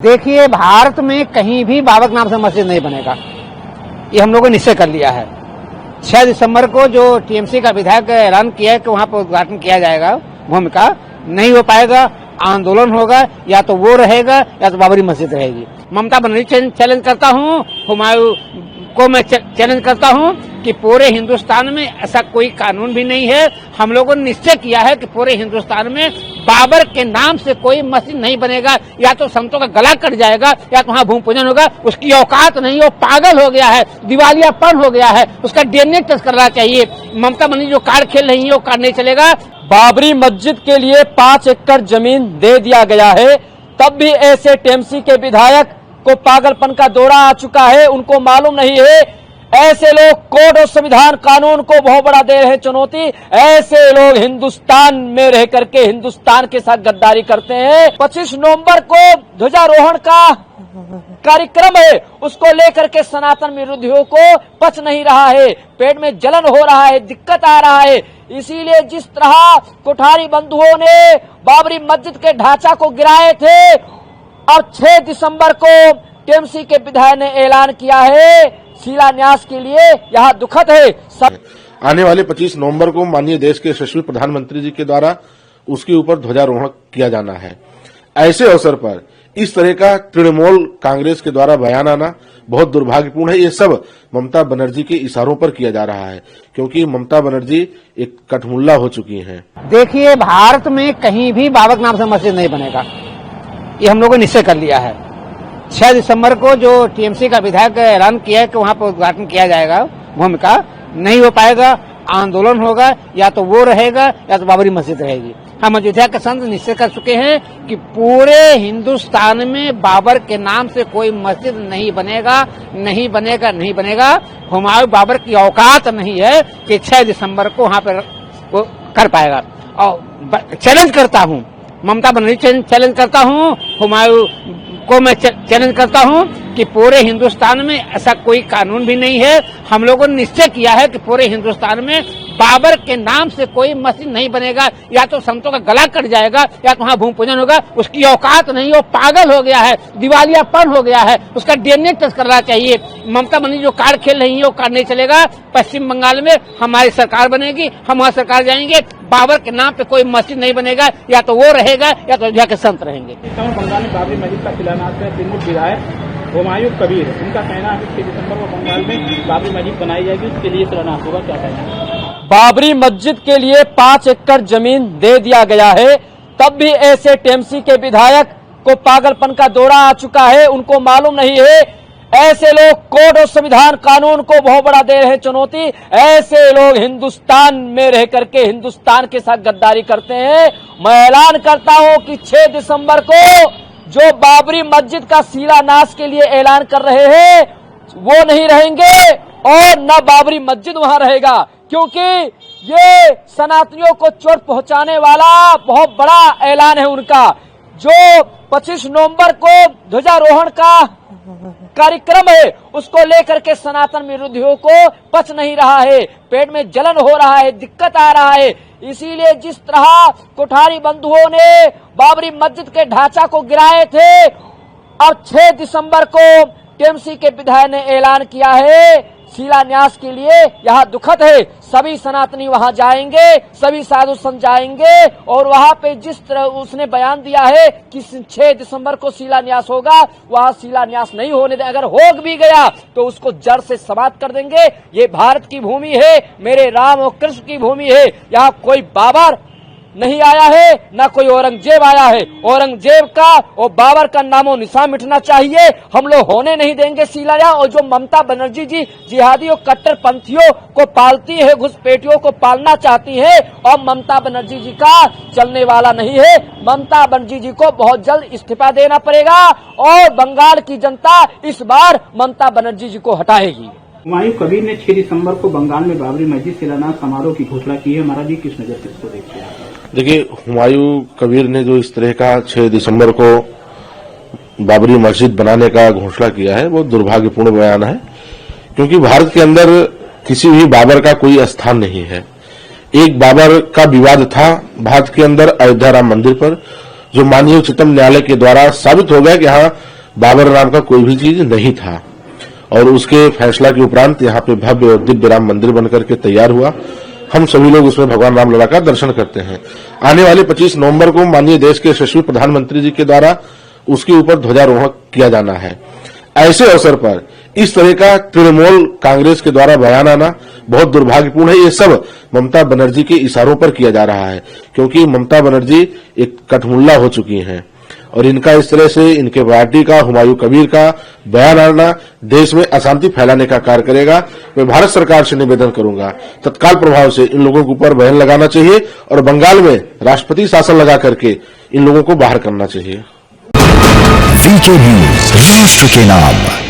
देखिए, भारत में कहीं भी बाबर के नाम से मस्जिद नहीं बनेगा, ये हम लोगों ने निश्चय कर लिया है। 6 दिसंबर को जो टीएमसी का विधायक ऐलान किया है कि वहां पर उद्घाटन किया जाएगा भूमि का, नहीं हो पाएगा। आंदोलन होगा, या तो वो रहेगा या तो बाबरी मस्जिद रहेगी। ममता बनर्जी चैलेंज करता हूँ, हुमायूं को मैं चैलेंज करता हूँ कि पूरे हिंदुस्तान में ऐसा कोई कानून भी नहीं है। हम लोगों ने निश्चय किया है कि पूरे हिंदुस्तान में बाबर के नाम से कोई मस्जिद नहीं बनेगा। या तो संतों का गला कट जाएगा या तो वहाँ भूमि पूजन होगा। उसकी औकात नहीं, वो पागल हो गया है, दिवालियापन हो गया है, उसका डीएनए टेस्ट करना चाहिए। ममता बनर्जी जो कार्ड खेल रही है वो कार्ड नहीं चलेगा। बाबरी मस्जिद के लिए 5 एकड़ जमीन दे दिया गया है, तब भी ऐसे टीएमसी के विधायक को पागलपन का दौरा आ चुका है। उनको मालूम नहीं है, ऐसे लोग कोड और संविधान कानून को बहुत बड़ा दे रहे हैं चुनौती। ऐसे लोग हिंदुस्तान में रह करके हिंदुस्तान के साथ गद्दारी करते हैं। 25 नवंबर को ध्वजारोहण का कार्यक्रम है, उसको लेकर के सनातन विरोधियों को पच नहीं रहा है, पेट में जलन हो रहा है, दिक्कत आ रहा है। इसीलिए जिस तरह कोठारी बंधुओं ने बाबरी मस्जिद के ढांचा को गिराए थे, अब 6 दिसंबर को टीएमसी के विधायक ने ऐलान किया है शिलान्यास के लिए। यह दुखद है। आने वाले 25 नवंबर को माननीय देश के यशस्वी प्रधानमंत्री जी के द्वारा उसके ऊपर ध्वजारोहण किया जाना है। ऐसे अवसर पर इस तरह का तृणमूल कांग्रेस के द्वारा बयान आना बहुत दुर्भाग्यपूर्ण है। ये सब ममता बनर्जी के इशारों पर किया जा रहा है, क्योंकि ममता बनर्जी एक कठमुल्ला हो चुकी हैं। देखिए, भारत में कहीं भी बाबर के नाम से मस्जिद नहीं बनेगा, ये हम लोगों ने निश्चय कर लिया है। 6 दिसंबर को जो टीएमसी का विधायक ऐलान किया है कि वहां पर उद्घाटन किया जाएगा भूमि का, नहीं हो पाएगा। आंदोलन होगा, या तो वो रहेगा या तो बाबरी मस्जिद रहेगी। हम अयोध्या के संत निश्चय कर चुके हैं कि पूरे हिंदुस्तान में बाबर के नाम से कोई मस्जिद नहीं बनेगा, नहीं बनेगा, नहीं बनेगा। हुमायूं बाबर की औकात नहीं है कि 6 दिसंबर को वहां पर वो कर पाएगा। और चैलेंज करता हूँ, ममता बनर्जी चैलेंज करता हूँ, हुमायूं को मैं चैलेंज करता हूँ कि पूरे हिंदुस्तान में ऐसा कोई कानून भी नहीं है। हम लोगों ने निश्चय किया है कि पूरे हिंदुस्तान में बाबर के नाम से कोई मस्जिद नहीं बनेगा। या तो संतों का गला कट जाएगा या तो वहाँ भूमि पूजन होगा। उसकी औकात नहीं, वो पागल हो गया है, दिवालियापन हो गया है, उसका डीएनए टेस्ट करना चाहिए। ममता बनर्जी जो कार्ड खेल रही है वो कार्ड नहीं चलेगा। पश्चिम बंगाल में हमारी सरकार बनेगी, हम वहाँ सरकार जाएंगे। बाबर के नाम पे कोई मस्जिद नहीं बनेगा, या तो वो रहेगा या तो अयोध्या के संत रहेंगे। बंगाल में बाबरी मस्जिद का शिलान्यास है तृणमूल विधायक हुमायूं कबीर, उनका कहना है कि 6 दिसंबर को बंगाल में बाबरी मस्जिद बनाई जाएगी, उसके लिए शिलान्यास होगा। क्या कहना है? बाबरी मस्जिद के लिए 5 एकड़ जमीन दे दिया गया है, तब भी ऐसे टीएमसी के विधायक को पागलपन का दौरा आ चुका है। उनको मालूम नहीं है, ऐसे लोग कोड और संविधान कानून को बहुत बड़ा दे रहे हैं चुनौती। ऐसे लोग हिंदुस्तान में रह करके हिंदुस्तान के साथ गद्दारी करते हैं। मैं ऐलान करता हूं कि 6 दिसंबर को जो बाबरी मस्जिद का शिलान्यास के लिए ऐलान कर रहे हैं वो नहीं रहेंगे, और न बाबरी मस्जिद वहां रहेगा, क्योंकि ये सनातनियों को चोट पहुंचाने वाला बहुत बड़ा ऐलान है उनका। जो 25 नवंबर को ध्वजारोहण का कार्यक्रम है, उसको लेकर के सनातन विरोधियों को पच नहीं रहा है, पेट में जलन हो रहा है, दिक्कत आ रहा है। इसीलिए जिस तरह कोठारी बंधुओं ने बाबरी मस्जिद के ढांचा को गिराए थे, अब 6 दिसंबर को टीएमसी के विधायक ने ऐलान किया है शिलान्यास के लिए। यह दुखद है। सभी सनातनी वहां जाएंगे, सभी साधु संत जाएंगे, और वहां पे जिस तरह उसने बयान दिया है कि 6 दिसंबर को शिलान्यास होगा, वहां शिलान्यास नहीं होने दे। अगर हो भी गया तो उसको जड़ से समाप्त कर देंगे। ये भारत की भूमि है, मेरे राम और कृष्ण की भूमि है। यहाँ कोई बाबर नहीं आया है, न कोई औरंगजेब आया है। औरंगजेब का और बाबर का नामो निशान मिटना चाहिए। हम लोग होने नहीं देंगे शिलान्यास। और जो ममता बनर्जी जी जिहादी और कट्टरपंथियों को पालती है, घुसपैठियों को पालना चाहती है, और ममता बनर्जी जी का चलने वाला नहीं है। ममता बनर्जी जी को बहुत जल्द इस्तीफा देना पड़ेगा, और बंगाल की जनता इस बार ममता बनर्जी जी को हटाएगी। हुमायूं कबीर ने 6 दिसंबर को बंगाल में बाबरी मस्जिद शिलान्यास समारोह की घोषणा की है। हमारा जी किस नजर से इसको देखते हैं? देखिए, हुमायूं कबीर ने जो इस तरह का 6 दिसंबर को बाबरी मस्जिद बनाने का घोषणा किया है, वो दुर्भाग्यपूर्ण बयान है, क्योंकि भारत के अंदर किसी भी बाबर का कोई स्थान नहीं है। एक बाबर का विवाद था भारत के अंदर अयोध्या राम मंदिर पर, जो माननीय उच्चतम न्यायालय के द्वारा साबित हो गया कि हाँ बाबर नाम का कोई भी चीज नहीं था। और उसके फैसला के उपरांत यहाँ पे भव्य और दिव्य राम मंदिर बनकर के तैयार हुआ। हम सभी लोग उसमें भगवान राम लला का दर्शन करते हैं। आने वाले 25 नवंबर को माननीय देश के यशस्वी प्रधानमंत्री जी के द्वारा उसके ऊपर ध्वजारोहण किया जाना है। ऐसे अवसर पर इस तरह का तृणमूल कांग्रेस के द्वारा बयान आना बहुत दुर्भाग्यपूर्ण है। ये सब ममता बनर्जी के इशारों पर किया जा रहा है, क्योंकि ममता बनर्जी एक कठमुल्ला हो चुकी हैं और इनका इस तरह से इनके पार्टी का हुमायूं कबीर का बयान आना देश में अशांति फैलाने का कार्य करेगा। मैं भारत सरकार से निवेदन करूंगा तत्काल प्रभाव से इन लोगों के ऊपर बैन लगाना चाहिए और बंगाल में राष्ट्रपति शासन लगा करके इन लोगों को बाहर करना चाहिए। वीके न्यूज, राष्ट्र के नाम।